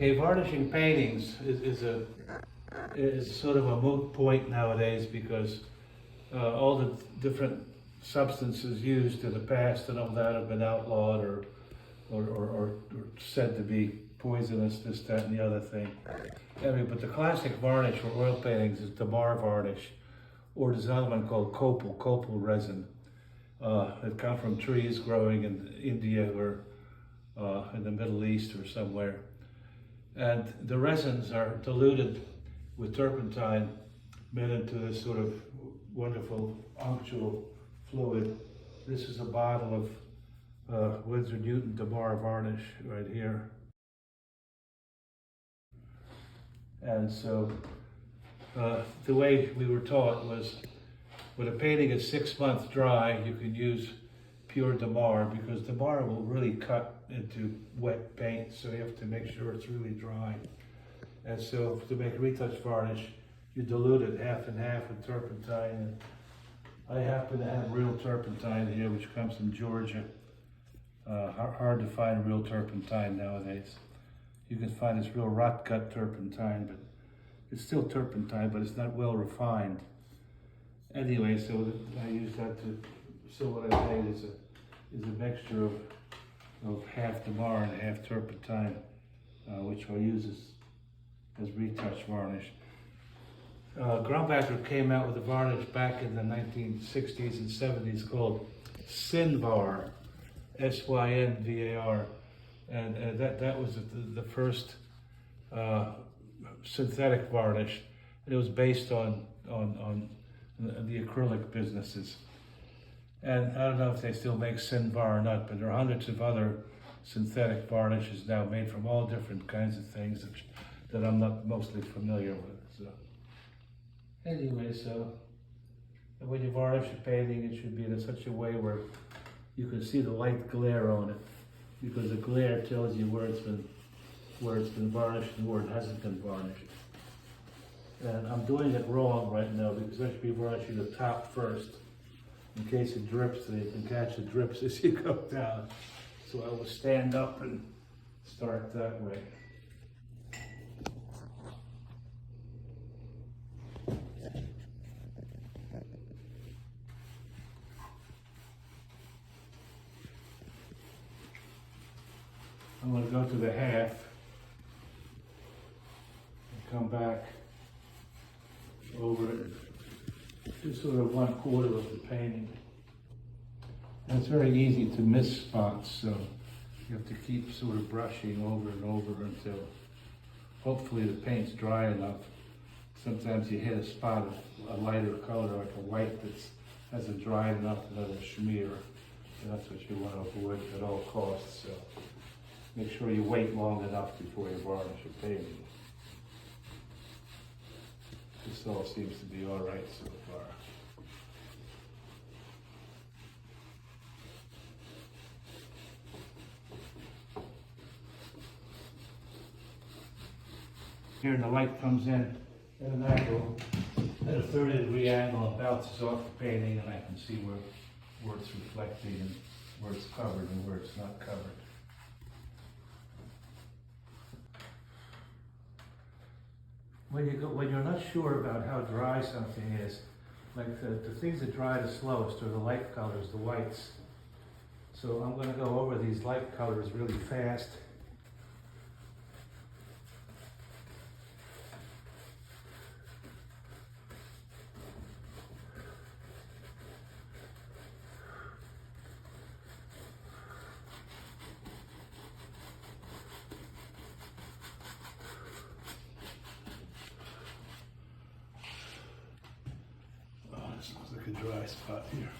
Okay, varnishing paintings is sort of a moot point nowadays because all the different substances used in the past and all that have been outlawed or said to be poisonous, this, that, and the other thing. Anyway, but the classic varnish for oil paintings is Damar varnish, or there's another one called copal resin. It comes from trees growing in India or in the Middle East or somewhere. And the resins are diluted with turpentine, made into this sort of wonderful unctual fluid. This is a bottle of Winsor Newton Damar varnish right here. And so the way we were taught was when a painting is 6 months dry, you can use pure Damar because Damar will really cut into wet paint, so you have to make sure it's really dry. And so to make retouch varnish, you dilute it half and half with turpentine. And I happen to have real turpentine here, which comes from Georgia. Hard to find real turpentine nowadays. You can find this real rot gut turpentine, but it's still turpentine, but it's not well refined. Anyway, so I use that to, so what I made is a mixture of half Damar and half turpentine, which I'll use as retouch varnish. Grumbacher came out with a varnish back in the 1960s and 70s called Synvar, S-Y-N-V-A-R, and that was the first synthetic varnish, and it was based on the acrylic businesses. And I don't know if they still make Synvar or not, but there are hundreds of other synthetic varnishes now made from all different kinds of things that I'm not mostly familiar with. So anyway, so when you varnish a painting, it should be in such a way where you can see the light glare on it, because the glare tells you where it's been varnished and where it hasn't been varnished. And I'm doing it wrong right now because I should be varnishing the top first, in case it drips, so you can catch the drips as you go down. So I will stand up and start that way. I'm going to go to the half and come back over it, just sort of 1/4 of the painting. And it's very easy to miss spots, so you have to keep sort of brushing over and over until hopefully the paint's dry enough. Sometimes you hit a spot of a lighter color, like a white that hasn't dried enough to let it smear. And that's what you want to avoid at all costs. So make sure you wait long enough before you varnish a painting. This all seems to be all right so far. Here the light comes in at an angle, at a 30-degree angle, and bounces off the painting, and I can see where it's reflecting and where it's covered and where it's not covered. When you're not sure about how dry something is, like the things that dry the slowest are the light colors, the whites. So I'm going to go over these light colors really fast. This looks like a dry spot here.